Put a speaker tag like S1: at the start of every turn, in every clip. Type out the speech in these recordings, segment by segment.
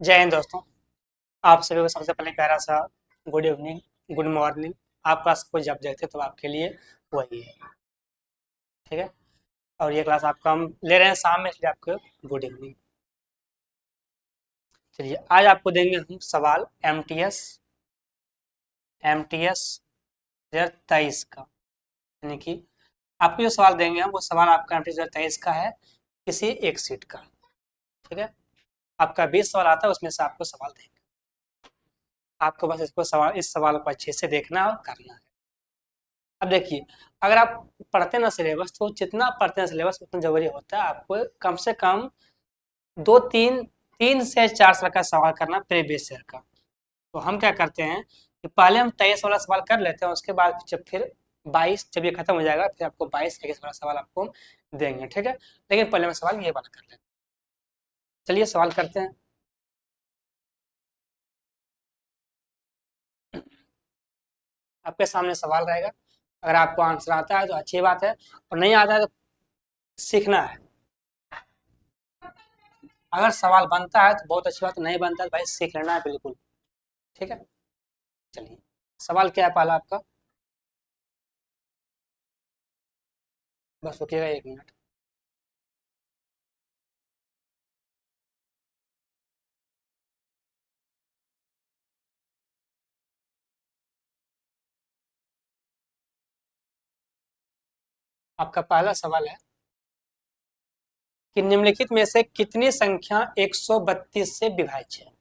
S1: जय हिंद दोस्तों। आप सभी को सबसे पहले प्यारा सा गुड इवनिंग, गुड मॉर्निंग। आप क्लास को जब देखते तो आपके लिए वही है। ठीक है। और ये क्लास आपका हम ले रहे हैं शाम में, इसलिए आपको गुड इवनिंग। चलिए आज आपको देंगे हम सवाल एम टी एस 2023 का। यानी कि आपको जो सवाल देंगे हम वो सवाल आपका एम टी एस 2023 का है, किसी एक सीट का। ठीक है। आपका 20 सवाल आता है, उसमें से आपको सवाल देंगे। आपको बस इस सवाल को अच्छे से देखना और करना है। अब देखिए, अगर आप पढ़ते ना सिलेबस, तो जितना पढ़ते हैं सिलेबस उतना जरूरी होता है आपको कम से कम दो तीन 3 से 4 साल का सवाल करना प्रीवियस ईयर का। तो हम क्या करते हैं कि पहले हम 23 वाला सवाल कर लेते हैं, उसके बाद जब फिर 22, जब ये खत्म हो जाएगा फिर आपको 22 21 वाला सवाल आपको हम देंगे। ठीक है। लेकिन पहले हम सवाल ये वाला कर लेते हैं। चलिए सवाल करते हैं। आपके सामने सवाल रहेगा। अगर आपको आंसर आता है तो अच्छी बात है, और नहीं आता है तो सीखना है। अगर सवाल बनता है तो बहुत अच्छी बात, नहीं बनता है तो भाई सीख लेना है बिल्कुल। ठीक है। चलिए, सवाल क्या है पहला आपका? बस रुकिएगा 1 मिनट। आपका पहला सवाल है कि निम्नलिखित में से कितनी संख्या 132 से विभाज्य है।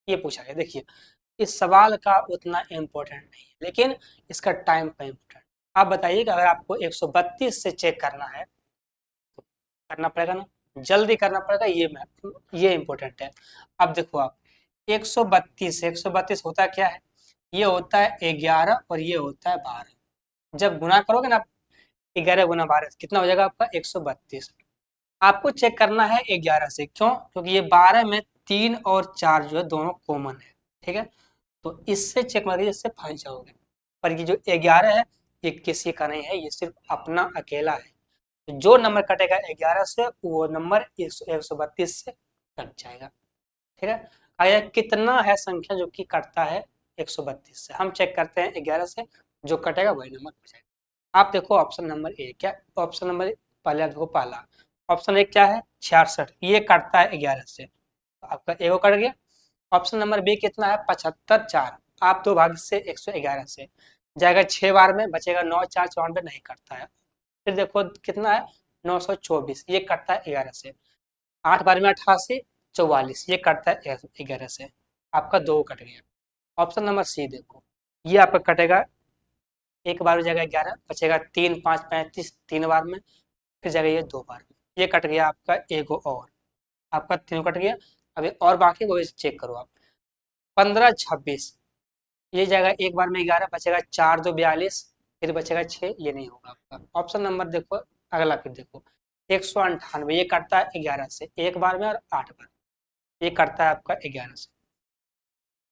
S1: ये पूछा गया। देखिए, इस सवाल का उतना इम्पोर्टेंट नहीं है, लेकिन इसका टाइम पर इम्पोर्टेंट। आप बताइए कि अगर आपको 132 से चेक करना है तो करना पड़ेगा ना, जल्दी करना पड़ेगा। ये इम्पोर्टेंट है। अब देखो आप, 132 होता क्या है? ये होता है 11 और ये होता है 12। जब गुना करोगे ना, 11 गुना 12 कितना हो जाएगा आपका? 132। आपको चेक करना है 11 से, क्यों? क्योंकि ये 12 में 3 और 4 जो है दोनों कॉमन है। ठीक है। तो इससे चेक मारिए, इससे फंस जाओगे। पर ये जो 11 है, ये किसी का नहीं है, ये सिर्फ अपना अकेला है। तो जो नंबर कटेगा 11 से, वो नंबर 132 से कट जाएगा। ठीक है। आया कितना है संख्या जो कि कटता है 132 से? हम चेक करते हैं 11 से, जो कटेगा वही नंबर हो जाएगा। आप देखो ऑप्शन नंबर ए क्या, ऑप्शन नंबर पहले देखो, पहला ऑप्शन ए क्या है? 66, ये कटता है 11 से, तो आपका ए को कट गया। ऑप्शन नंबर बी कितना है? 75 4। आप दो भाग से 111 से जाएगा 6 बार में, बचेगा 9 4 54, नहीं कटता है। फिर देखो कितना है? 924, ये कटता है 11 से। 8 बार में 88, 44, ये कटता है 11 से। आपका दो कट गया। ऑप्शन नंबर सी देखो, ये आपका कटेगा, एक बार में जाएगा 11, बचेगा 3 5 35, 3 बार में, फिर जाएगा ये 2 बार में, ये कट गया आपका एगो और। आपका तीनों कट गया। अभी और बाकी वो चेक करो आप। 15 26, ये जाएगा एक बार में 11, बचेगा 4 2 42, फिर बचेगा 6, ये नहीं होगा आपका। ऑप्शन नंबर देखो अगला, फिर देखो 198, ये कटता है 11 से एक बार में और 8 बार, ये कटता है आपका 11 से।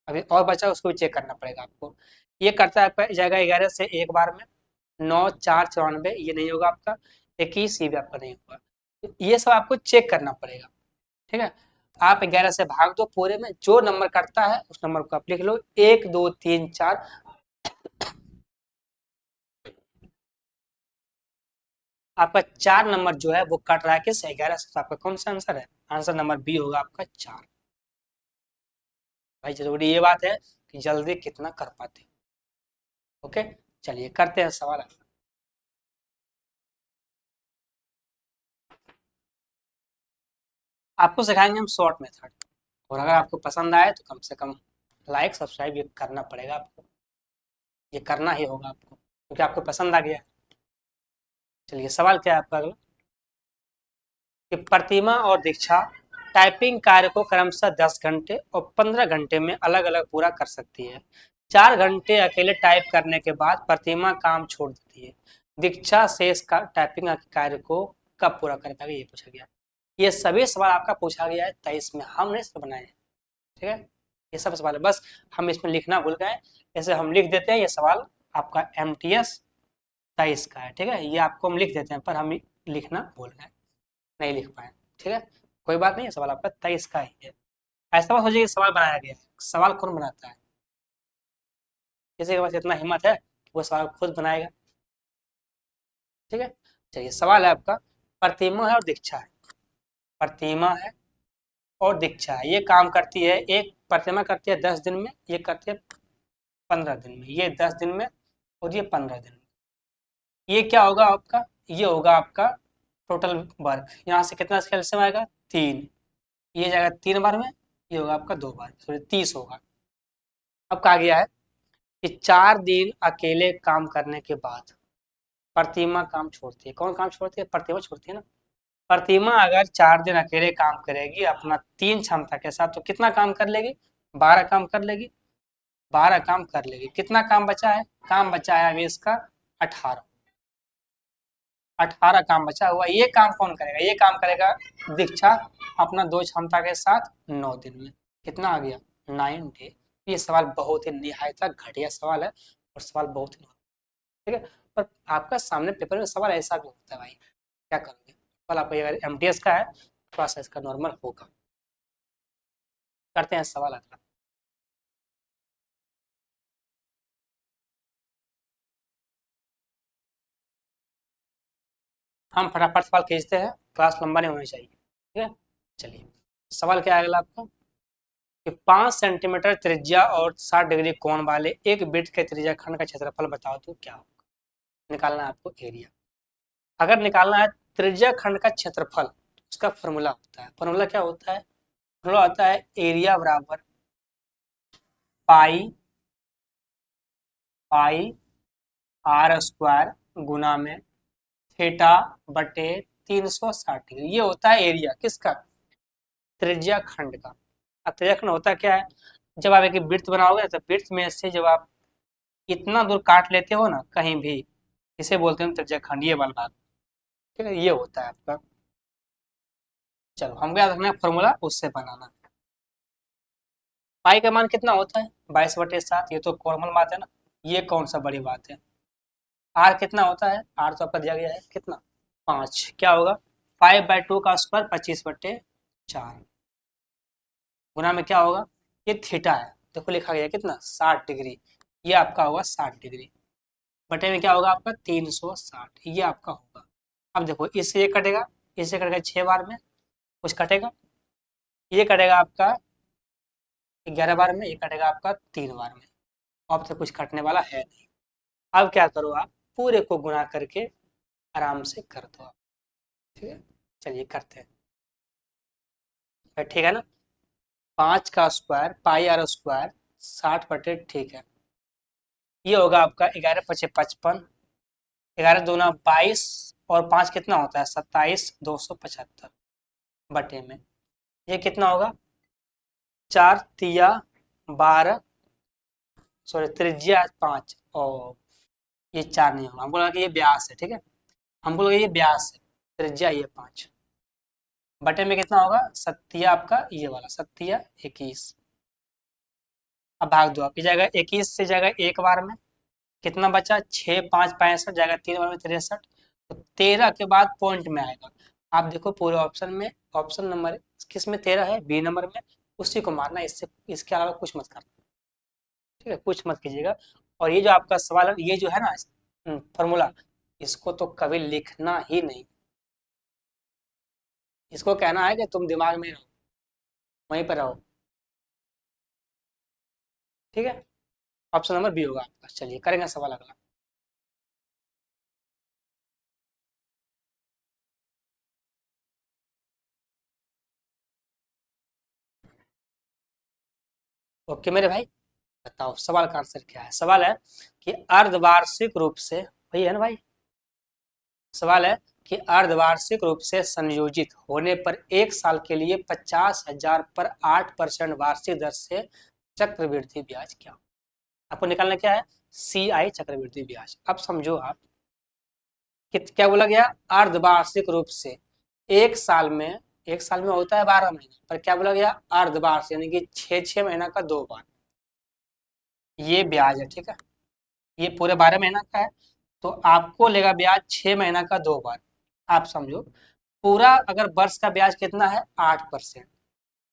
S1: अभी और बचा, उसको भी चेक करना पड़ेगा आपको। ये करता है आपका जाएगा 11 से एक बार में, 9 4 94, ये नहीं होगा आपका। 21, ये भी आपका नहीं होगा। तो ये सब आपको चेक करना पड़ेगा। ठीक है। आप 11 से भाग दो, पूरे में जो नंबर कटता है उस नंबर को आप लिख लो, 1 2 3 4। आपका 4 नंबर जो है वो कट रहा है किस? 11 से। तो आपका कौन सा आंसर है? आंसर नंबर बी होगा आपका 4। भाई जरूरी ये बात है कि जल्दी कितना कर पाते हो। ओके। चलिए करते हैं सवाल। आपको सिखाएंगे हम शॉर्ट मेथड, और अगर आपको पसंद आए तो कम से कम लाइक सब्सक्राइब ये करना पड़ेगा आपको। ये करना ही होगा आपको, क्योंकि आपको पसंद आ गया। चलिए सवाल क्या है आपका अगला? कि प्रतिमा और दीक्षा टाइपिंग कार्य को क्रमशः 10 घंटे और 15 घंटे में अलग अलग पूरा कर सकती है। 4 घंटे अकेले टाइप करने के बाद प्रतिमा काम छोड़ देती है। दीक्षा शेष का टाइपिंग कार्य को कब पूरा कर पाएगी, ये पूछा गया। ये सभी सवाल आपका पूछा गया है 23 में, हमने सब बनाए हैं। ठीक है। ये सब सवाल है, बस हम इसमें लिखना भूल गए। ऐसे हम लिख देते हैं, ये सवाल आपका MTS 23 का है। ठीक है। ये आपको हम लिख देते हैं, पर हम लिखना भूल गए, नहीं लिख पाए। ठीक है। कोई बात नहीं है, सवाल आपका 23 का ही है। ऐसा बात हो जाए कि सवाल बनाया गया है, सवाल कौन बनाता है? किसी के पास इतना हिम्मत है कि वो सवाल खुद बनाएगा? ठीक है, चलिए सवाल है आपका, प्रतिमा है और दीक्षा है। प्रतिमा है और दीक्षा है, ये काम करती है, एक प्रतिमा करती है 10 दिन में, ये करती है 15 दिन में, ये 10 दिन में और ये 15 दिन में। ये क्या होगा आपका? ये होगा आपका टोटल वर्क। यहाँ से कितना कैल्शियम आएगा? 3। ये जाएगा 3 बार में, ये होगा आपका 2 बार, सॉरी 30 होगा। अब कहा गया है कि 4 दिन अकेले काम करने के बाद प्रतिमा काम छोड़ती है। कौन काम छोड़ती है? प्रतिमा छोड़ती है ना। प्रतिमा अगर 4 दिन अकेले काम करेगी अपना 3 क्षमता के साथ, तो कितना काम कर लेगी? 12 काम कर लेगी। 12 काम कर लेगी। कितना काम बचा है? काम बचा है अभी इसका 18। 18 काम बचा हुआ। ये काम कौन करेगा? ये काम करेगा दीक्षा अपना 2 क्षमता के साथ 9 दिन में। कितना आ गया? 9 डे। ये सवाल बहुत ही निहायत घटिया सवाल है और सवाल बहुत ही, ठीक है, पर आपका सामने पेपर में सवाल ऐसा भी होता है भाई, क्या करोगे? सवाल आपका अगर एमटीएस का है, थोड़ा सा इसका नॉर्मल होगा। करते हैं सवाल अगला। हम फटाफट सवाल खींचते हैं, क्लास लंबा नहीं होनी चाहिए, ठीक है। चलिए, सवाल क्या है अगला आपका कि 5 सेंटीमीटर त्रिज्या और 60 डिग्री कोण वाले एक वृत्त के त्रिज्या खंड का क्षेत्रफल बताओ तो क्या होगा? निकालना है आपको एरिया। अगर निकालना है त्रिज्या खंड का क्षेत्रफल, उसका फॉर्मूला होता है, फॉर्मूला क्या होता है? फॉर्मूला होता है एरिया बराबर पाई पाई आर स्क्वायर गुना में थीटा बटे 360 डिग्री। ये होता है एरिया किसका? त्रिज्या खंड का। अब त्रिज्या खंड होता क्या है? जब आप एक वृत्त बनाओगे तो वृत्त में से जब आप इतना दूर काट लेते हो ना कहीं भी, इसे बोलते हैं त्रिज्या खंड, ये वाला भाग, ठीक है, ये होता है आपका। चलो हमको याद रखना है फॉर्मूला, उससे बनाना। पाई का मान कितना होता है? 22/7। ये तो कॉमन बात है ना, ये कौन सा बड़ी बात है? आर कितना होता है? आर तो आपका दिया गया है कितना? 5। क्या होगा? 5/2 का स्क्वायर 25/4 गुना में क्या होगा? ये थीटा है, देखो लिखा गया कितना? 60 डिग्री। ये आपका होगा 60 डिग्री बटे में क्या होगा आपका? 360, ये आपका होगा। अब देखो इससे ये कटेगा, इससे कटेगा 6 बार में, कुछ कटेगा, ये कटेगा आपका 11 बार में, ये कटेगा आपका 3 बार में। अब तो कुछ कटने वाला है नहीं। अब क्या करो आप? पूरे को गुणा करके आराम से कर दो आप, ठीक है। चलिए करते हैं, ठीक है ना। 5 का स्क्वायर पाई आर स्क्वायर 60/, ठीक है। ये होगा आपका 11×5 = 55, 11×2 = 22 और 5 कितना होता है? 27, 275 बटे में ये कितना होगा? 4×3 = 12, सॉरी त्रिज्या 5 और ये 4 नहीं होगा, हमको लगा कि ये व्यास है, ठीक है, हमको लगा ये व्यास है, त्रिज्या ये 5 बटे में कितना होगा? सत्तिया आपका ये वाला सत्तिया 21। अब भाग दो, आपकी जाएगा 21 से जाएगा 1 बार में, कितना बचा? 6×5 = 65 जाएगा 3 बार में 63, तो 13 के बाद पॉइंट में आएगा। आप देखो पूरे ऑप्शन में, ऑप्शन नंबर किस में? 13 है, बी नंबर में, उसी को मारना, इससे इसके अलावा कुछ मत करना, ठीक है, कुछ मत कीजिएगा। और ये जो आपका सवाल है, ये जो है ना फॉर्मूला, इसको तो कभी लिखना ही नहीं। इसको कहना है कि तुम दिमाग में रहो, वहीं पर रहो, ठीक है। ऑप्शन नंबर बी होगा आपका। चलिए करेंगे सवाल अगला। ओके मेरे भाई, बताओ सवाल का आंसर क्या है। सवाल है कि अर्धवार्षिक रूप से, वही है ना भाई, सवाल है कि अर्धवार्षिक रूप से संयोजित होने पर 1 साल के लिए 50,000 पर 8% वार्षिक दर से चक्रवृद्धि ब्याज क्या? आपको निकालना क्या है? CI चक्रवृद्धि ब्याज। अब समझो आप कि क्या बोला गया? अर्धवार्षिक रूप से 1 साल में, 1 साल में होता है 12 महीना, पर क्या बोला गया? अर्धवार्षिक यानी कि 6-6 महीना का 2 बार ये ब्याज है, ठीक है। ये पूरे 12 महीना का है, तो आपको लेगा ब्याज 6 महीना का 2 बार। आप समझो पूरा अगर वर्ष का ब्याज कितना है? 8%,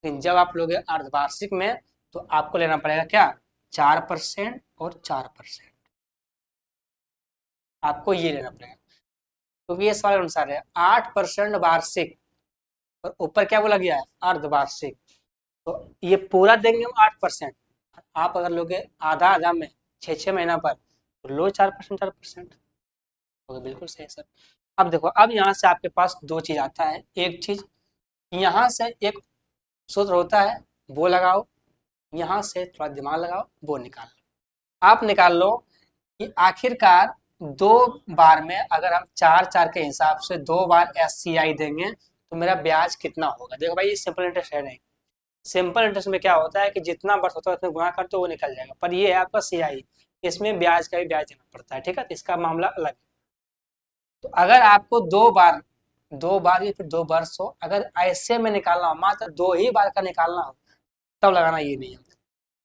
S1: लेकिन जब आप लोगे अर्धवार्षिक में तो आपको लेना पड़ेगा क्या, 4% और 4%, आपको ये लेना पड़ेगा, क्योंकि ये सवाल अनुसार है 8% वार्षिक और ऊपर क्या बोला गया है, अर्धवार्षिक, तो ये पूरा देंगे हम 8%। आप अगर लोगे आधा आधा में 6 महीना पर, तो लो 4%, 4%, तो बिल्कुल सही सर। अब देखो, अब यहाँ से आपके पास दो चीज आता है, एक चीज यहाँ से एक सूत्र होता है वो लगाओ, यहाँ से थोड़ा दिमाग लगाओ वो निकाल लो। आप निकाल लो कि आखिरकार 2 बार में अगर हम 4 4 के हिसाब से 2 बार SCI देंगे तो मेरा ब्याज कितना होगा। देखो भाई, ये सिंपल इंटरेस्ट है नहीं। सिंपल इंटरेस्ट में क्या होता है कि जितना वर्ष होता है उतना गुणा करते वो निकल जाएगा, पर ये है आपका CI, इसमें ब्याज का भी ब्याज देना पड़ता है, ठीक है, तो इसका मामला अलग है। तो अगर आपको 2 बार या फिर 2 वर्ष हो, अगर ऐसे में निकालना हो, मात्र 2 ही बार का निकालना हो, तब लगाना ये नहीं है।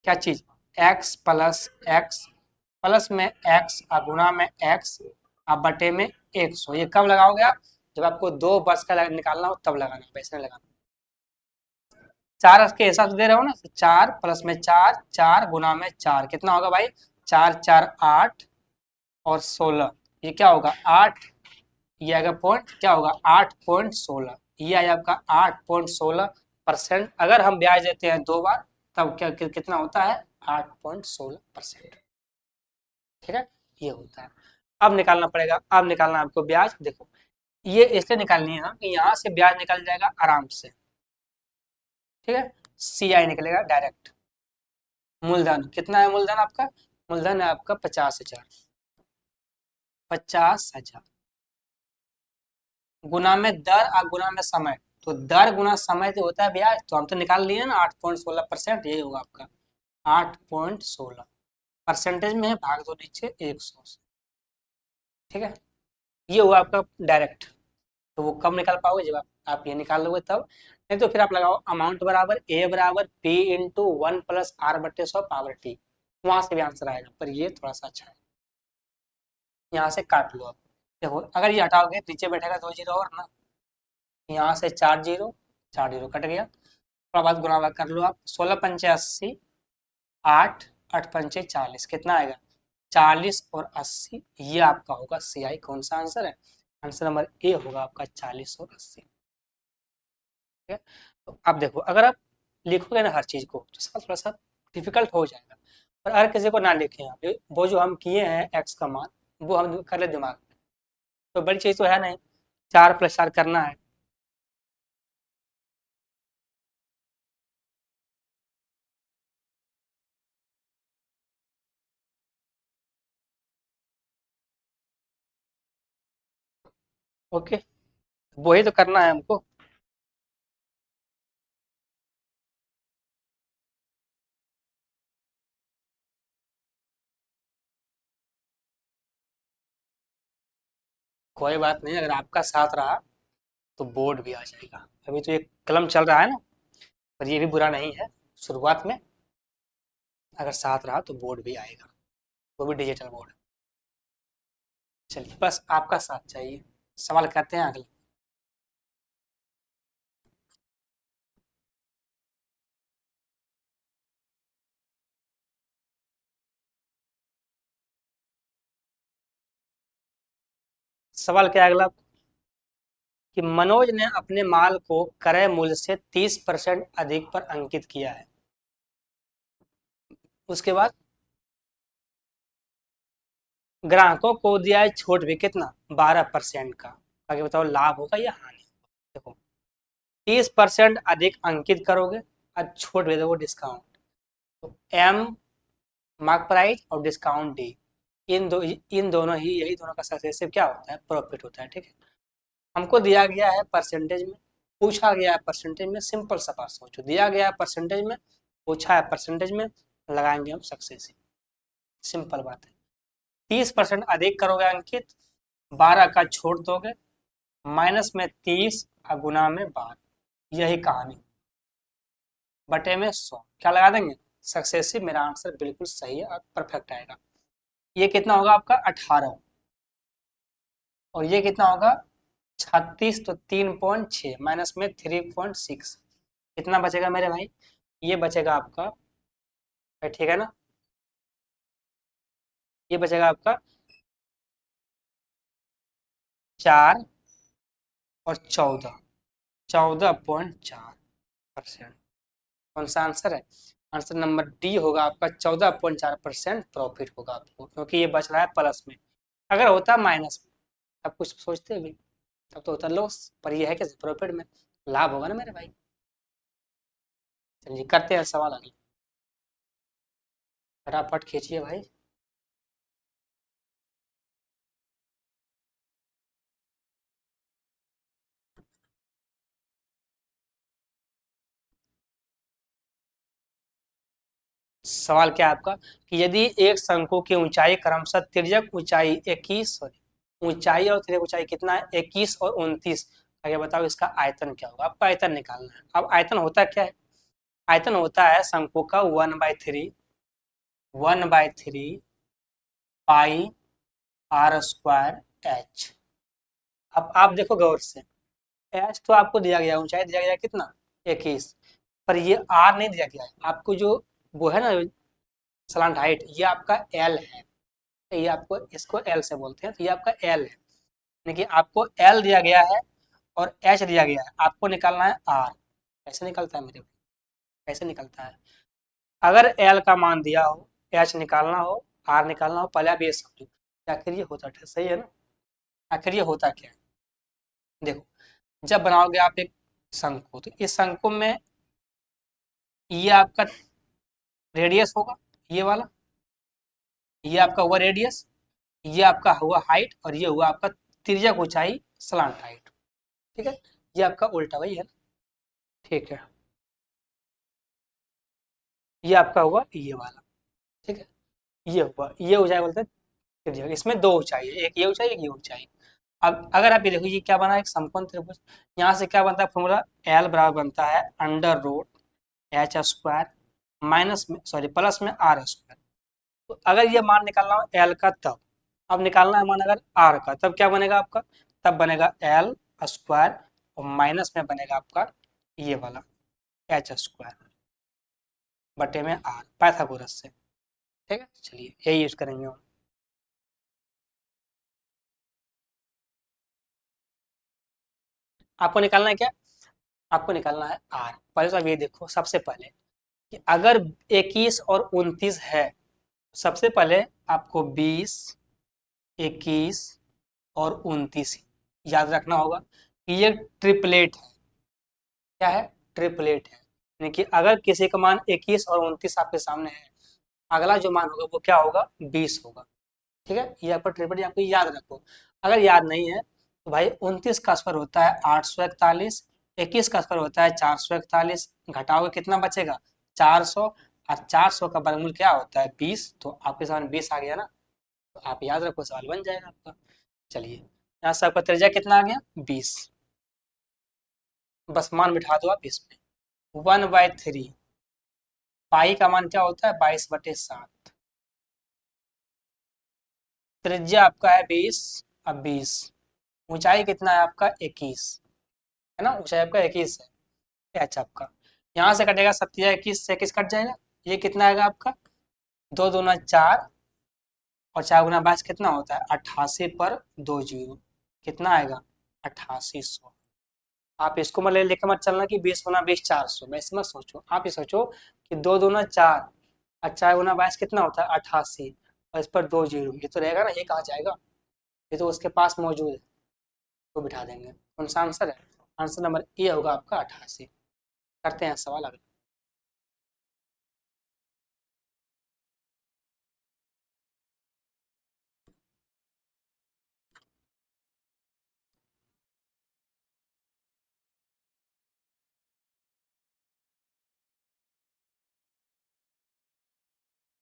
S1: क्या चीज, x प्लस एक्स प्लस में x गुणा में x बटे में 100, ये कब लगाओगे आप, जब आपको 2 वर्ष का निकालना हो तब लगाना, वैसे नहीं लगाना। 4 के हिसाब से दे रहे हो ना, 4 प्लस में 4, 4 गुना में 4, कितना होगा भाई, 4 4 8 और 16, ये क्या होगा 8, ये आएगा पॉइंट, क्या होगा 8.16, ये आया आपका 8.16%। अगर हम ब्याज देते हैं 2 बार तब क्या कितना होता है, 8.16%, ठीक है, ये होता है। अब निकालना पड़ेगा, अब निकालना आपको ब्याज, देखो ये इसलिए निकालनी है कि यहाँ से ब्याज निकल जाएगा आराम से, ठीक है, CI निकलेगा डायरेक्ट। मूलधन कितना है, मूलधन आपका, मूलधन है आपका 50,000, 50,000 गुना में दर और गुना में समय, तो दर गुना समय से होता है ब्याज, तो हम तो निकाल लिए ना 8.16%, यही होगा आपका 8.16, परसेंटेज में है, भाग दो नीचे 100 से, ठीक है, ये हुआ आपका डायरेक्ट। तो वो कब निकाल पाओगे, जब आप ये निकाल लोगे तब, नहीं तो फिर आप लगाओ अमाउंट बराबर A बराबर P इंटू 1+R/100 वहां से भी आंसर आएगा, पर ये थोड़ा सा अच्छा है, यहाँ से काट लो आप। देखो अगर ये हटाओगे नीचे बैठेगा 2 जीरो और ना, यहाँ से 4 जीरो, 4 जीरो कट गया, थोड़ा बाद गुना कर लो आप, 16 पंचे 80, 8 8 पंचे 40, कितना आएगा 40 और 80, ये आपका होगा CI। कौन सा आंसर है, आंसर नंबर ए होगा आपका 40 और 80, ठीक है। तो अब देखो, अगर आप लिखोगे ना हर चीज को तो सवाल थोड़ा सा डिफिकल्ट हो जाएगा, और अगर किसी को ना लिखे आप, वो जो हम किए हैं x का मान वो हम कर ले दिमाग में, तो बड़ी चीज तो है नहीं, 4+4 करना है। ओके, वही तो करना है हमको। कोई बात नहीं, अगर आपका साथ रहा तो बोर्ड भी आ जाएगा। अभी तो ये कलम चल रहा है ना, पर ये भी बुरा नहीं है, शुरुआत में अगर साथ रहा तो बोर्ड भी आएगा, वो भी डिजिटल बोर्ड। चलिए, बस आपका साथ चाहिए। सवाल करते हैं अगले। सवाल क्या है अगला, कि मनोज ने अपने माल को क्रय मूल्य से 30% अधिक पर अंकित किया है, उसके बाद ग्राहकों को दिया है छूट भी कितना, 12% का, आगे बताओ लाभ होगा या हानि। देखो 30% अधिक अंकित करोगे और छूट भी दोगे, डिस्काउंट, तो M मार्क प्राइस और डिस्काउंट D, इन दोनों ही, यही दोनों का सक्सेसिव क्या होता है, प्रॉफिट होता है, ठीक है। हमको दिया गया है परसेंटेज में, पूछा गया है परसेंटेज में, सिंपल सा बात सोचो, दिया गया है परसेंटेज में, पूछा है परसेंटेज में, लगाएंगे हम सक्सेसिव, सिंपल बात है। 30% अधिक करोगे अंकित, 12 का छोड़ दोगे, माइनस में 30 और गुना में 12, यही कहानी, बटे में 100, क्या लगा देंगे सक्सेसिव। मेरा आंसर बिल्कुल सही है और परफेक्ट आएगा। ये कितना होगा आपका 18, और ये कितना होगा 36, तो 3.6 माइनस में 3.6, कितना बचेगा मेरे भाई? ये बचेगा आपका, ठीक है ना, ये बचेगा आपका 4 और 14, 14.4%। कौन सा आंसर है? आंसर नंबर डी होगा आपका, 14.4% प्रॉफिट होगा आपको, क्योंकि ये बच रहा है प्लस में। अगर होता माइनस में तब कुछ सोचते भी, तब तो होता लॉस, पर ये है कि प्रॉफिट में लाभ होगा ना मेरे भाई। चलिए करते हैं सवाल अगला, फटाफट खींचिए भाई। सवाल क्या है आपका कि यदि एक शंकु की ऊंचाई क्रमशः तिर्यक ऊंचाई 21, सॉरी ऊंचाई और तिर्यक ऊंचाई कितना है 21 और 29, आगे बताओ इसका आयतन क्या होगा? आपको आयतन निकालना है। अब आयतन होता क्या है? आयतन होता है शंकु का 1/3 पाई आर स्क्वायर एच। अब आप देखो गौर से, एच तो आपको दिया गया, ऊंचाई दिया गया कितना 21, पर ये आर नहीं दिया गया है आपको, जो वो है ना सलांट हाइट, ये आपका एल है, ये आपको इसको एल से बोलते हैं, तो ये आपका एल है, यानी कि आपको एल दिया गया है और एच दिया गया है, आपको निकालना है आर। कैसे निकलता है मेरे भाई? कैसे निकलता है? अगर एल का मान दिया हो, एच निकालना हो, आर निकालना हो, पहले आप ये समझो कि आखिर ये होता क्या, सही है ना? आखिर ये होता क्या है? देखो, जब बनाओगे आप एक शंकु, तो इस शंकु में ये आपका रेडियस होगा, ये वाला, ये आपका हुआ रेडियस, ये आपका हुआ हाइट, और ये हुआ आपका तिर्यक ऊंचाई स्लांट हाइट। ठीक है, ये आपका उल्टा वही है ना? ठीक है, ये आपका हुआ ये वाला। ठीक है, ये हुआ, ये ऊंचाई बोलते हैं तिर्यक, इसमें दो ऊंचाई है, एक ये ऊंचाई एक ये ऊंचाई। अब अगर आप ये देखो, ये क्या बना एक समकोण त्रिभुज, यहाँ से क्या बनता है फॉर्मूला, एल बराबर बनता है under root H square minus में, सॉरी प्लस में आर स्क्वायर। तो अगर ये मान निकालना हो एल का, तब अब निकालना है मान अगर आर का, तब क्या बनेगा आपका? तब बनेगा एल स्क्वायर और माइनस में बनेगा आपका ये वाला एच स्क्वायर बटे में आर, पाइथागोरस से। ठीक है, चलिए यही यूज करेंगे हम। आपको निकालना है क्या? आपको निकालना है आर। पहले तो आप ये देखो, सबसे पहले कि अगर 21 और 29 है, सबसे पहले आपको 20, 21 और 29 याद रखना होगा कि ये ट्रिपलेट है। क्या है? ट्रिपलेट है, यानी कि अगर किसी का मान 21 और 29 आपके सामने है, अगला जो मान होगा वो क्या होगा? 20 होगा। ठीक है, ये आपका ट्रिपल आपको याद रखो। अगर याद नहीं है तो भाई 29 का स्क्वायर होता है 841, 21 का स्क्वायर होता है 441, घटाओगे कितना बचेगा? 400, और 400 का वर्गमूल क्या होता है? 20, तो आपके सामने 20 आ गया ना, तो आप याद रखो, सवाल बन जाएगा आपका। चलिए, यहाँ से आपका त्रिज्या कितना आ गया? 20, बस मान बिठा दो आप इसमें। 1/3 पाई का मान क्या होता है? 22/7। त्रिज्या आपका है 20, अब 20, ऊंचाई कितना है आपका? 21 है ना, ऊंचाई आपका 21 है, एच आपका। यहाँ से कटेगा 27, 21 से 21 कट जाएगा, ये कितना आएगा आपका? 2 दूना 4, और 4 गुना 22 कितना होता है? 88 पर 2 जीरो, कितना आएगा? 8800। आप इसको मतलब लेकर मत चलना कि 20 गुना 20 400, वैसे मत सोचो, आप ये सोचो कि 2 दूना 4 और 4 गुना 22 कितना होता है? 88, और इस पर 2 जीरो, ये तो रहेगा ना, ये कहाँ जाएगा? ये तो उसके पास मौजूद है, तो बिठा देंगे। कौन सा आंसर है? आंसर नंबर ए होगा आपका 88। करते हैं सवाल अगला।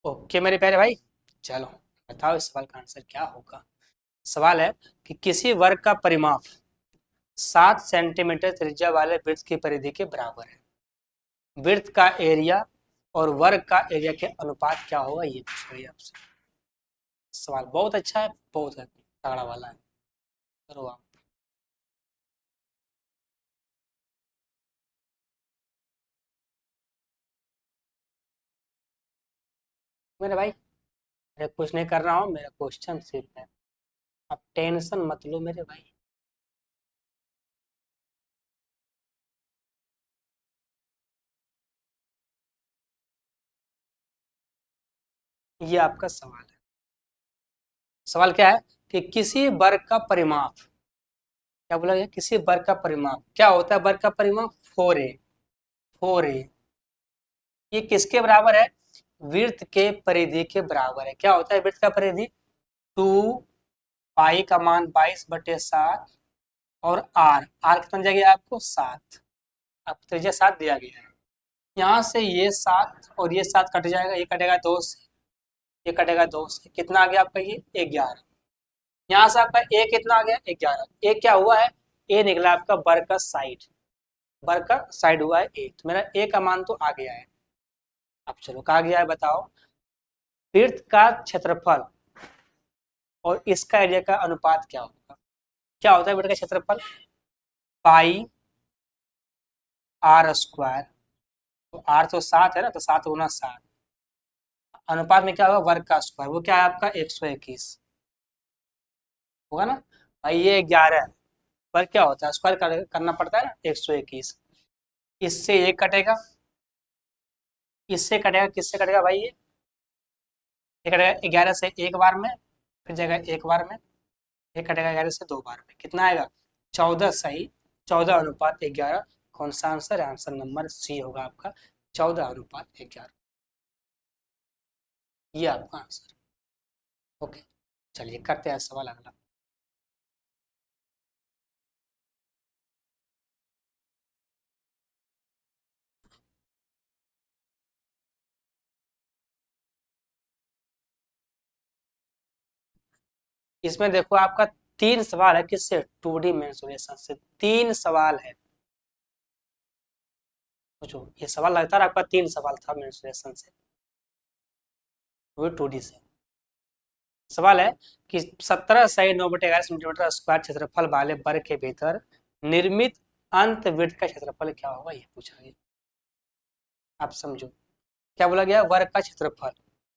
S1: ओके मेरे प्यारे भाई, चलो बताओ इस सवाल का आंसर क्या होगा। सवाल है कि किसी वर्ग का परिमाप 7 सेंटीमीटर त्रिज्या वाले वृत्त की परिधि के बराबर है, वृत्त का एरिया और वर्ग का एरिया के अनुपात क्या होगा, ये पूछ रही है आपसे। सवाल बहुत अच्छा है, बहुत है, तगड़ा वाला है। करो आप। मेरे भाई, मैं कुछ नहीं कर रहा हूँ, मेरा क्वेश्चन सिर्फ है। आप टेंशन मत लो मेरे भाई। ये आपका सवाल है। सवाल क्या है कि किसी वर्ग का परिमाप, क्या बोला गया, किसी वर्ग का परिमाप क्या होता है? वर्ग का परिमाप 4a। 4a ये किसके बराबर है? वृत्त के परिधि के बराबर है। क्या होता है वृत्त का परिधि? 2 पाई का मान 22/7 और आर, आर कितना दिया गया है आपको? 7। आपको त्रिज्या 7 दिया गया है। यहाँ से ये 7 और ये 7 कट जाएगा, ये कटेगा 2 से, ये कटेगा 2 से, कितना आ गया आपका? ये 11। यहाँ से आपका ए कितना आ गया? 11। ए क्या हुआ है? ए निकला आपका वर्ग का साइड, वर्ग का साइड हुआ है ए, तो मेरा ए का मान तो आ गया है। अब चलो कहा गया है, बताओ वृत्त का क्षेत्रफल और इसका एरिया का अनुपात क्या होगा? क्या होता है वृत्त का क्षेत्रफल? पाई आर स्क्वायर, तो आर तो 7 है ना, तो 7 × 7, अनुपात में क्या होगा? वर्ग का स्क्वायर, वो क्या है आपका? 121 होगा ना भाई। ये 11 है, पर क्या होता है स्क्वायर करना पड़ता है ना, 121। इससे एक कटेगा, इससे कटेगा, किससे कटेगा भाई? ये कटेगा 11 से एक बार में, फिर जाएगा एक बार में, ये कटेगा 11 से 2 बार में, कितना आएगा? 14 सही, 14/11। कौन सा आंसर है? आंसर नंबर सी होगा आपका, 14/11। ये आपका आंसर। ओके, चलिए करते हैं सवाल अगला। इसमें देखो आपका 3 सवाल है, किससे? 2D मेंसुरेशन से 3 सवाल है। सोचो, ये सवाल लगातार आपका 3 सवाल था मेंसुरेशन से, वो 2D से। सवाल है कि 17 सही 9/11 सेंटीमीटर स्क्वायर क्षेत्रफल वाले वर्ग के भीतर निर्मित अंत वृत्त का क्षेत्रफल क्या होगा, ये पूछा गया। आप समझो, क्या बोला गया? वर्ग का क्षेत्रफल,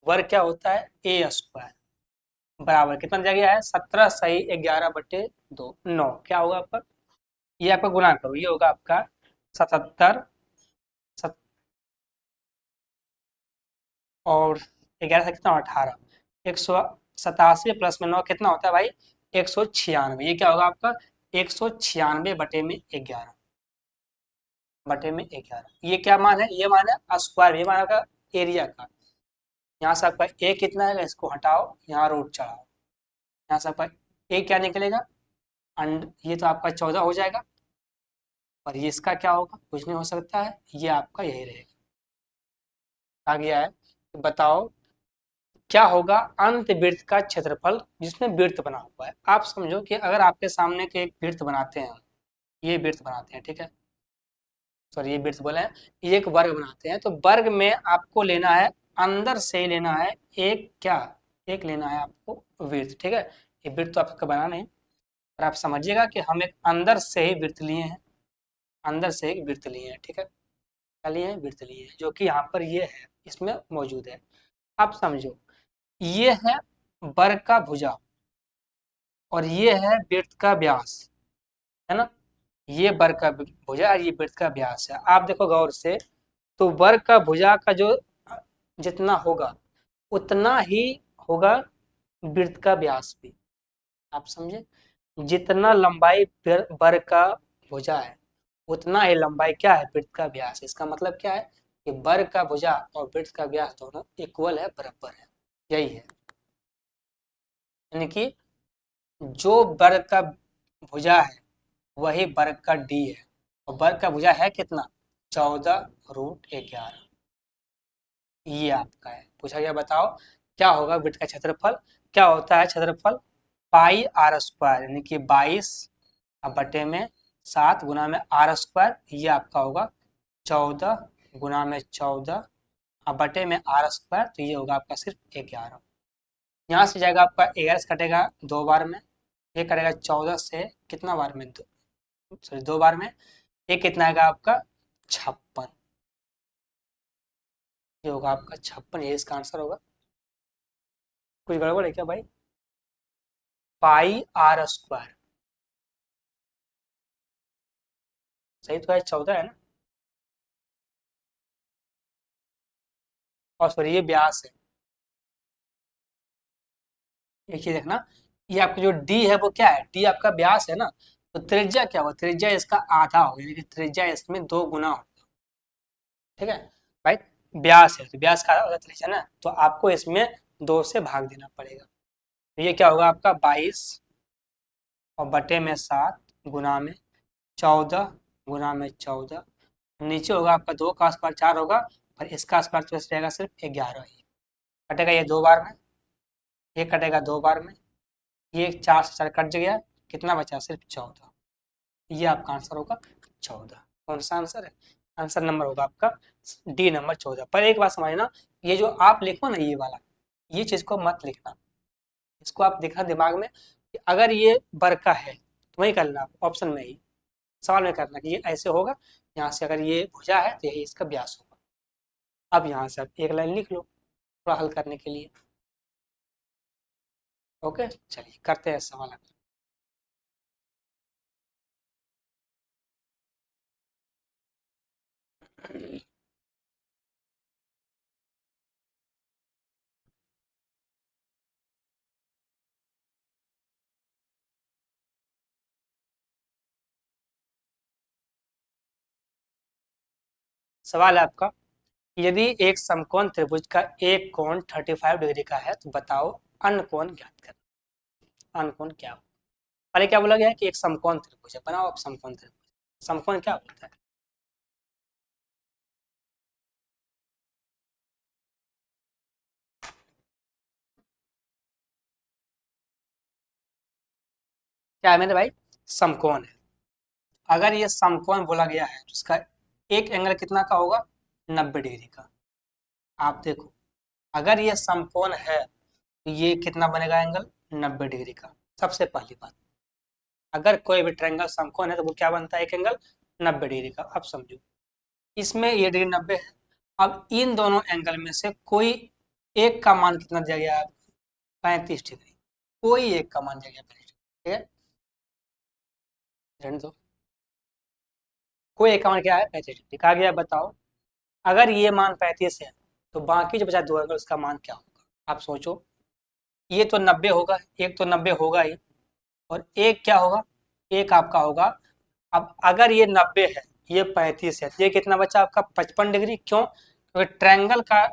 S1: वर्ग क्या होता है? ए स्क्वायर, बराबर कितना दिया गया है? 17 सही 11/2 9। क्या होगा आपका? ये आपका गुना करो, ये होगा आपका 77 और 11 से कितना? 18। 187 प्लस में 9 कितना होता है भाई? 196। ये क्या होगा आपका? 196/11 बटे में 11। ये क्या मान है? ये मान है स्क्वायर, ये मान आपका एरिया का। यहाँ से आपका ए कितना है, इसको हटाओ, यहाँ रूट चढ़ाओ, यहाँ से आपका ए क्या निकलेगा? अंड, ये तो आपका 14 हो जाएगा, और ये इसका क्या होगा? कुछ नहीं हो सकता है, ये आपका यही रहेगा। आ गया है, तो बताओ क्या होगा अंत वृत्त का क्षेत्रफल जिसमें वृत्त बना हुआ है? आप समझो कि अगर आपके सामने के एक वृत्त बनाते हैं, ये वृत्त बनाते हैं, ठीक है, सॉरी ये वृत्त बोले हैं, ये एक वर्ग बनाते हैं, तो वर्ग में आपको लेना है, अंदर से ही लेना है एक, क्या, एक लेना है आपको वृत्त, ठीक है। ये वृत्त तो आपका बनाना है, पर आप समझिएगा कि हम एक अंदर से ही वृत्त लिए हैं, अंदर से एक वृत्त लिए हैं, ठीक है। क्या लिए हैं? वृत्त लिए हैं, जो कि यहाँ पर ये है, इसमें मौजूद है। आप समझो, ये है वर्ग का भुजा और ये है वृत्त का व्यास, है ना। ये वर्ग का भुजा और ये वृत्त का व्यास है। आप देखो गौर से, तो वर्ग का भुजा का जो जितना होगा उतना ही होगा वृत्त का व्यास भी। आप समझे, जितना लंबाई वर्ग का भुजा है उतना ही लंबाई क्या है? वृत्त का व्यास। इसका मतलब क्या है कि वर्ग का भुजा और वृत्त का व्यास दोनों इक्वल है, बराबर है, यही है। यानी कि जो वर्ग का भुजा है वही वर्ग का डी है, और वर्ग का भुजा है कितना? 14√11। ये आपका है, पूछा गया बताओ क्या होगा वृत्त का क्षेत्रफल? क्या होता है क्षेत्रफल? पाई आर स्क्वायर, यानी कि 22/7 गुना में आर स्क्वायर, ये आपका होगा 14 × 14 और बटे में आर स्क्वायर, तो ये होगा आपका सिर्फ 11। यहाँ से जाएगा आपका 11 से कटेगा 2 बार में, ये कटेगा 14 से कितना बार में? सॉरी 2 बार में, ये कितना आएगा आपका? 56। ये होगा आपका 56, ये इसका आंसर होगा। कुछ गड़बड़ है क्या भाई? पाई आर स्क्वायर सही तो है, 14 है ना। और सॉरी ये व्यास है। एक चीज देखना, ये आपका जो डी है वो क्या है, डी आपका व्यास है ना। तो त्रिज्या क्या होगा, त्रिज्या इसका आधा होगा, यानी कि त्रिज्या इसमें 2 गुना होगा। ठीक है भाई, व्यास है तो व्यास का आधा होगा त्रिज्या ना, तो आपको इसमें 2 से भाग देना पड़ेगा। तो ये क्या होगा आपका 22 और बटे में 7 गुना में 14 गुना में 14, नीचे होगा आपका 2 का स्क्वायर 4 होगा, और इसका स्क्वायर तो रहेगा सिर्फ 11 ही। कटेगा ये 2 बार में, ये कटेगा 2 बार में, ये 4 से 4 कट गया, कितना बचा सिर्फ 14। ये आपका आंसर होगा 14। कौन सा आंसर है, आंसर नंबर होगा आपका डी नंबर 14। पर एक बात समझना, ये जो आप लिखो ना ये वाला, ये चीज को मत लिखना, इसको आप देखना दिमाग में कि अगर ये बरका है तो वही करना, ऑप्शन में ही सवाल में करना कि ये ऐसे होगा, यहाँ से अगर ये भुजा है तो यही इसका व्यास होगा। अब यहाँ से आप एक लाइन लिख लो थोड़ा हल करने के लिए। ओके चलिए करते हैं सवाल। सवाल है आपका, यदि एक समकोण त्रिभुज का एक कोण 35 डिग्री का है तो बताओ अन्य कोण ज्ञात करना। अन्य कोण क्या हो, पहले क्या बोला गया है कि एक समकोण त्रिभुज है, बनाओ आप समकोण त्रिभुज। समकोण क्या होता है, क्या है मेरे भाई, समकोण है। अगर ये समकोण बोला गया है तो इसका एक एंगल कितना का होगा, 90 डिग्री का। आप देखो, अगर ये समकोण है तो ये कितना बनेगा एंगल, 90 डिग्री का। सबसे पहली बात, अगर कोई भी ट्रायंगल समकोण है तो वो क्या बनता है, एक एंगल 90 डिग्री का। अब समझो, इसमें ये डिग्री 90 है, अब इन दोनों एंगल में से कोई एक का मान कितना दिया गया है, 35 डिग्री। कोई एक का मान दिया गया 35 डिग्री, ठीक है, रहने दो। कोई एक का मान क्या है, 35 डिग्री कहा गया है। बताओ अगर ये मान 35 है तो बाकी जो बचा 2 एंगल उसका मान क्या होगा। आप सोचो, ये तो 90 होगा, एक तो 90 होगा ही, और एक क्या होगा, एक आपका होगा। अब अगर ये 90 है, ये 35 है, तो ये कितना बचा आपका 55 डिग्री। क्यों, क्योंकि ट्रायंगल का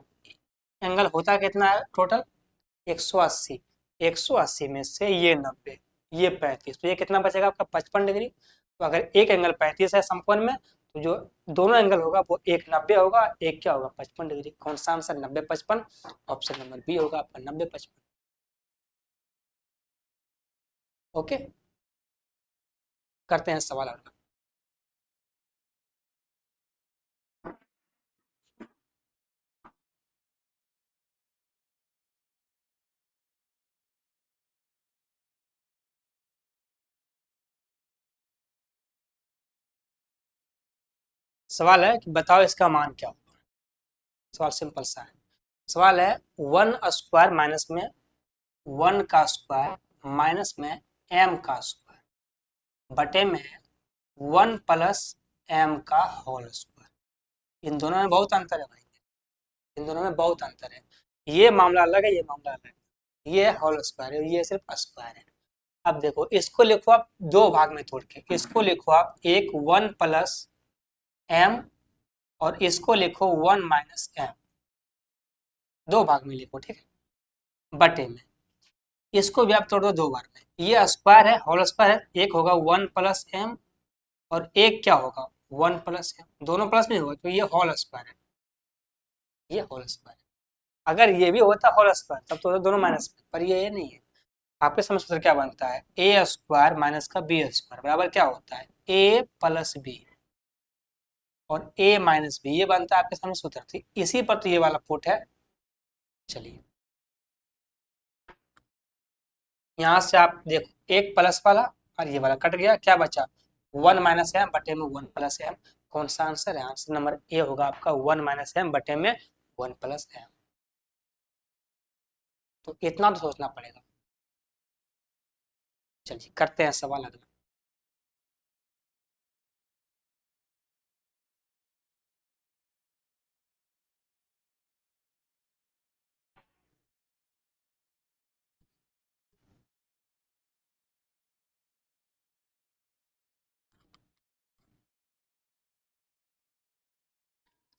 S1: एंगल होता कितना है टोटल, 180। 180 में से ये 90, ये 35, तो ये कितना बचेगा आपका 55 डिग्री। तो अगर एक एंगल 35 है समकोण में, तो जो दोनों एंगल होगा वो एक 90 होगा, एक क्या होगा 55 डिग्री। कौन सा आंसर, 90 55। ऑप्शन नंबर बी होगा आपका 90 55। ओके करते हैं सवाल अगला। सवाल है कि बताओ इसका मान क्या होगा। सवाल सिंपल सा है, सवाल है 1 स्क्वायर माइनस में 1 का स्क्वायर माइनस में m का स्क्वायर बटे में 1 + m का होल स्क्वायर। इन दोनों में बहुत अंतर है भाई, इन दोनों में बहुत अंतर है। ये मामला अलग है, ये मामला अलग है। ये होल स्क्वायर है, ये सिर्फ स्क्वायर है। अब देखो इसको लिखो आप दो भाग में तोड़ के, इसको लिखो आप एक 1 + m, और इसको लिखो 1 - m। दो भाग में लिखो, ठीक है, बटे में, इसको भी आप तोड़ दो 2 बार में। ये स्क्वायर है, होल स्क्वायर है, एक होगा 1 + m, और एक क्या होगा 1 + m। दोनों प्लस में होगा तो ये होल स्क्वायर है, ये होल स्क्वायर है। अगर ये भी होता होल स्क्वायर तब तो दोनों माइनस में, पर ये नहीं है। आपके समझ सूत्र क्या बनता है, ए स्क्वायर माइनस का बी स्क्वायर बराबर क्या होता है, ए प्लस बी, और ए माइनस बी, ये बनता है आपके सामने सूत्र थी। इसी पर तो ये वाला पुट है। चलिए यहाँ से आप देखो, एक प्लस वाला और ये वाला कट गया, क्या बचा 1 - m बटे में 1 + m। कौन सा आंसर है, आंसर नंबर ए होगा आपका 1 - m बटे में 1 + m। तो इतना तो सोचना पड़ेगा। चलिए करते हैं सवाल अगला।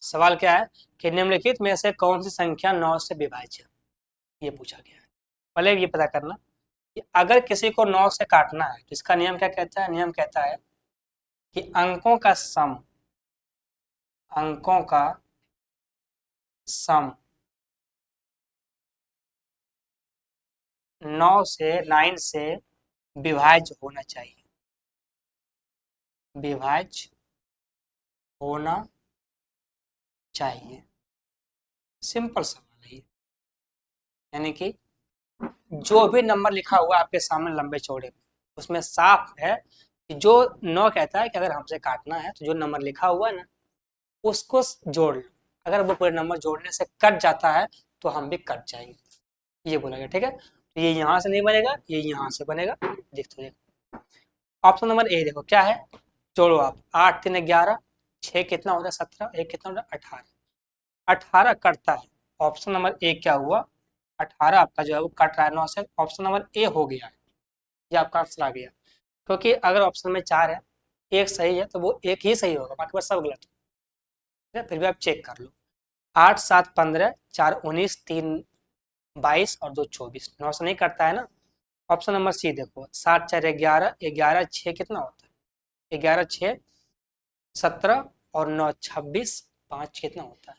S1: सवाल क्या है कि निम्नलिखित में से कौन सी संख्या 9 से विभाज्य है, ये पूछा गया है। पहले ये पता करना कि अगर किसी को 9 से काटना है तो इसका नियम क्या कहता है। नियम कहता है कि अंकों का सम 9 से 9 से विभाज्य होना चाहिए। विभाज्य होना चाहिए। सिंपल सवाल है ये। यानी कि जो भी नंबर लिखा हुआ है आपके सामने लंबे चौड़े में, उसमें साफ है कि जो 9 कहता है कि अगर हमसे काटना है तो जो नंबर लिखा हुआ है ना, उसको जोड़ लो। अगर वो पूरे नंबर जोड़ने से कट जाता है तो हम भी कट जाएंगे, ये बोला गया। ठीक है, तो ये यहाँ से नहीं बनेगा, ये यहाँ से बनेगा। देख तो देख, ऑप्शन नंबर ए देखो क्या है। जोड़ो आप, 8 3 11, 6 कितना होता है 17, 1 कितना होता है 18। 18 कटता है। ऑप्शन नंबर ए क्या हुआ, 18 आपका जो है वो कट रहा है 9 से। ऑप्शन नंबर ए हो गया है, ये आपका आंसर आ गया। क्योंकि अगर ऑप्शन में 4 है, एक सही है तो वो एक ही सही होगा, बाकी बस सब गलत है। फिर भी आप चेक कर लो। 8 7 15, 4 19, 3 22 और 2 24, 9 से नहीं कटता है ना। ऑप्शन नंबर सी देखो, 7 4 11, 11 6 कितना होता है 11 6 17 और 9 26, 5 कितना होता है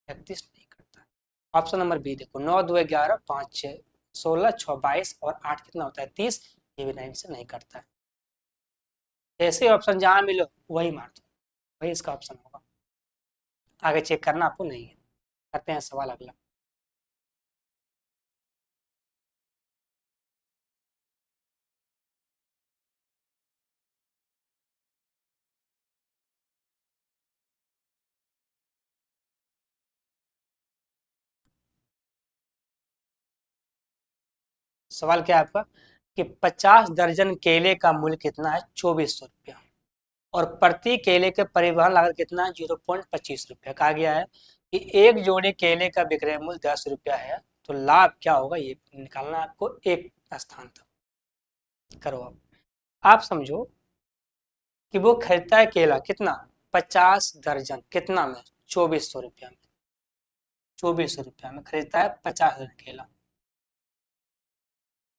S1: 31, नहीं करता है। ऑप्शन नंबर बी देखो, 9 2 11, 5 6 16, 6 22 और 8 कितना होता है 30, ये भी 9 से नहीं करता है। जैसे ऑप्शन जहाँ मिलो वही मार दो, वही इसका ऑप्शन होगा। आगे चेक करना आपको नहीं है। करते हैं सवाल अगला। सवाल क्या है आपका कि 50 दर्जन केले का मूल्य कितना है 2400 रुपया, और प्रति केले के परिवहन लागत कितना है 0.25 रुपया। कहा गया है कि एक जोड़ी केले का विक्रय मूल्य 10 रुपया है, तो लाभ क्या होगा ये निकालना है आपको एक स्थान तक। करो आप समझो कि वो खरीदता है केला कितना 50 दर्जन, कितना में 2400 रुपया में। 2400 रुपया में खरीदता है 50 दर्जन केला,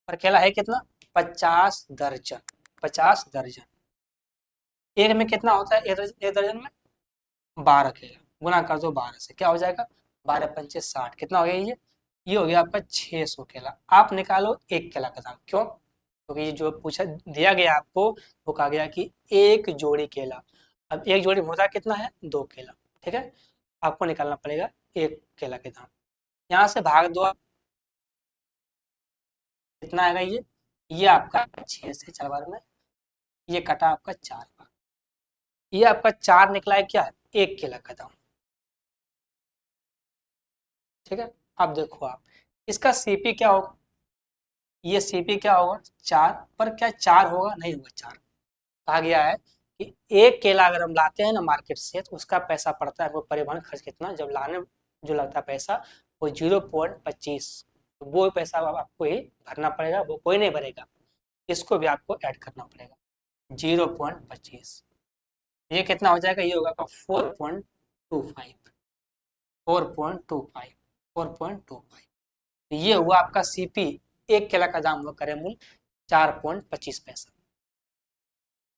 S1: और केला है कितना 50 दर्जन। 50 दर्जन, एक में कितना होता है एक दर्जन में 12 केला। गुना कर दो 12 से, क्या हो जाएगा 12 पंचे 60, कितना हो गया ये हो गया आपका 600 केला। आप निकालो एक केला का दाम। क्यों? क्योंकि ये जो पूछा दिया गया आपको, वो कहा गया कि एक जोड़ी केला। अब एक जोड़ी में होता कितना है 2 केला। ठीक है, आपको निकालना पड़ेगा एक केला के दाम। यहाँ से भाग दो आप, कितना आएगा ये आपका 6 से 4 बार में, ये कटा आपका 4 बार, ये आपका 4 निकला है क्या एक केला का दाम। ठीक है, अब देखो आप इसका सीपी क्या होगा, ये सीपी क्या होगा 4, पर क्या 4 होगा, नहीं होगा 4। कहा गया है कि एक केला अगर हम लाते हैं ना मार्केट से, तो उसका पैसा पड़ता है वो परिवहन खर्च कितना, जब लाने जो लगता है पैसा वो 0.25। तो वो पैसा अब आपको ही भरना पड़ेगा, वो कोई नहीं भरेगा, इसको भी आपको ऐड करना पड़ेगा 0.25। ये कितना हो जाएगा, ये होगा 4.25। 4.25, 4.25, ये हुआ आपका सीपी। एक केला का दाम हुआ क्रय मूल्य 4.25 पैसा।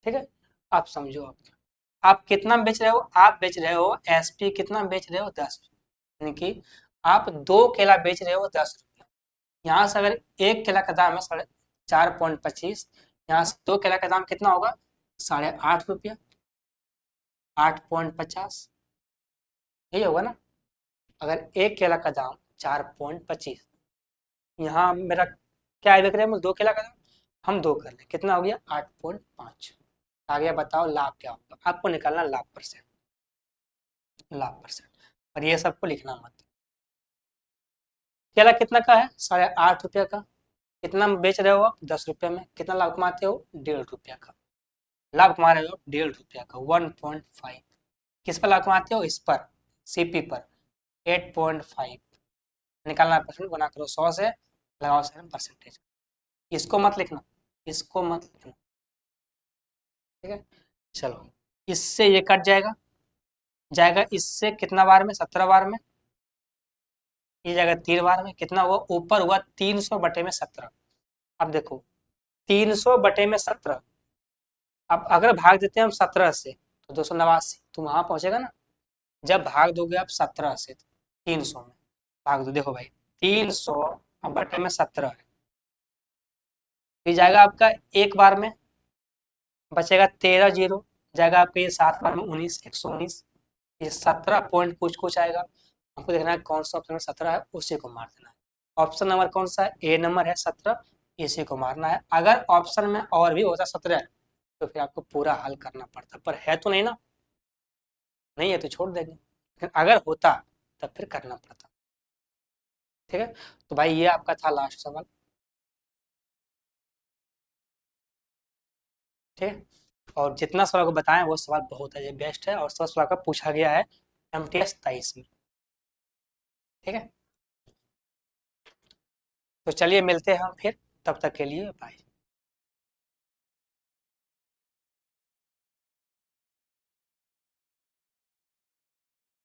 S1: ठीक है, आप समझो आप कितना में बेच रहे हो, आप बेच रहे हो एसपी कितना में बेच रहे हो 10, यानी कि आप 2 केला बेच रहे हो 10 रुपया। यहाँ से अगर एक केला का दाम है 4.25, यहाँ से 2 केला का दाम कितना होगा 8.5 रुपया, 8.50, यही होगा ना। अगर एक केला का दाम 4.25, यहाँ मेरा क्या है विक्रय मूल्य 2 केला का दाम, हम 2 कर लें कितना हो गया 8.5। आ गया, बताओ लाभ क्या होगा, आपको निकालना लाभ परसेंट, लाभ परसेंट। और ये सबको लिखना मत। केला कितना का है? 8.5 रुपया का। कितना में बेच रहे हो आप? 10 रुपये में। कितना लाभ कमाते हो? 1.5 रुपया का लाभ कमा रहे हो। 1.5 रुपया का 1.5। किस पर लाभ कमाते हो? इस पर, सीपी पर 8.5। निकालना है परसेंट, गुना करो 100 से, लगाओ 7%। इसको मत लिखना, इसको मत लिखना, ठीक है। चलो, इससे ये कट जाएगा, जाएगा इससे कितना बार में? 17 बार में। ये जाएगा 3 बार में। कितना हुआ? ऊपर हुआ 300/17। अब देखो 300/17। अब अगर भाग देते हैं हम 17 से तो 289, तो वहां पहुंचेगा ना। जब भाग दोगे आप 17 से 300 में, भाग दो, देखो भाई 300/17 है। ये जाएगा आपका एक बार में, बचेगा 13 जीरो। जाएगा आपका ये 7 बार में 19, 119। ये 17 पॉइंट कुछ कुछ आएगा। हमको देखना है कौन सा ऑप्शन में 17 है, उसी को मार देना है। ऑप्शन नंबर कौन सा है? ए नंबर है 17, इसी को मारना है। अगर ऑप्शन में और भी होता 17 तो फिर आपको पूरा हल करना पड़ता, पर है तो नहीं ना, नहीं है तो छोड़ देंगे, लेकिन अगर होता तब फिर करना पड़ता। ठीक है, तो भाई ये आपका था लास्ट सवाल। ठीक है, और जितना सवाल को बताएं वो सवाल बहुत है, ये बेस्ट है, और सब सवाल का पूछा गया है MTS 23 में। ठीक है, तो चलिए मिलते हैं हम फिर, तब तक के लिए बाय।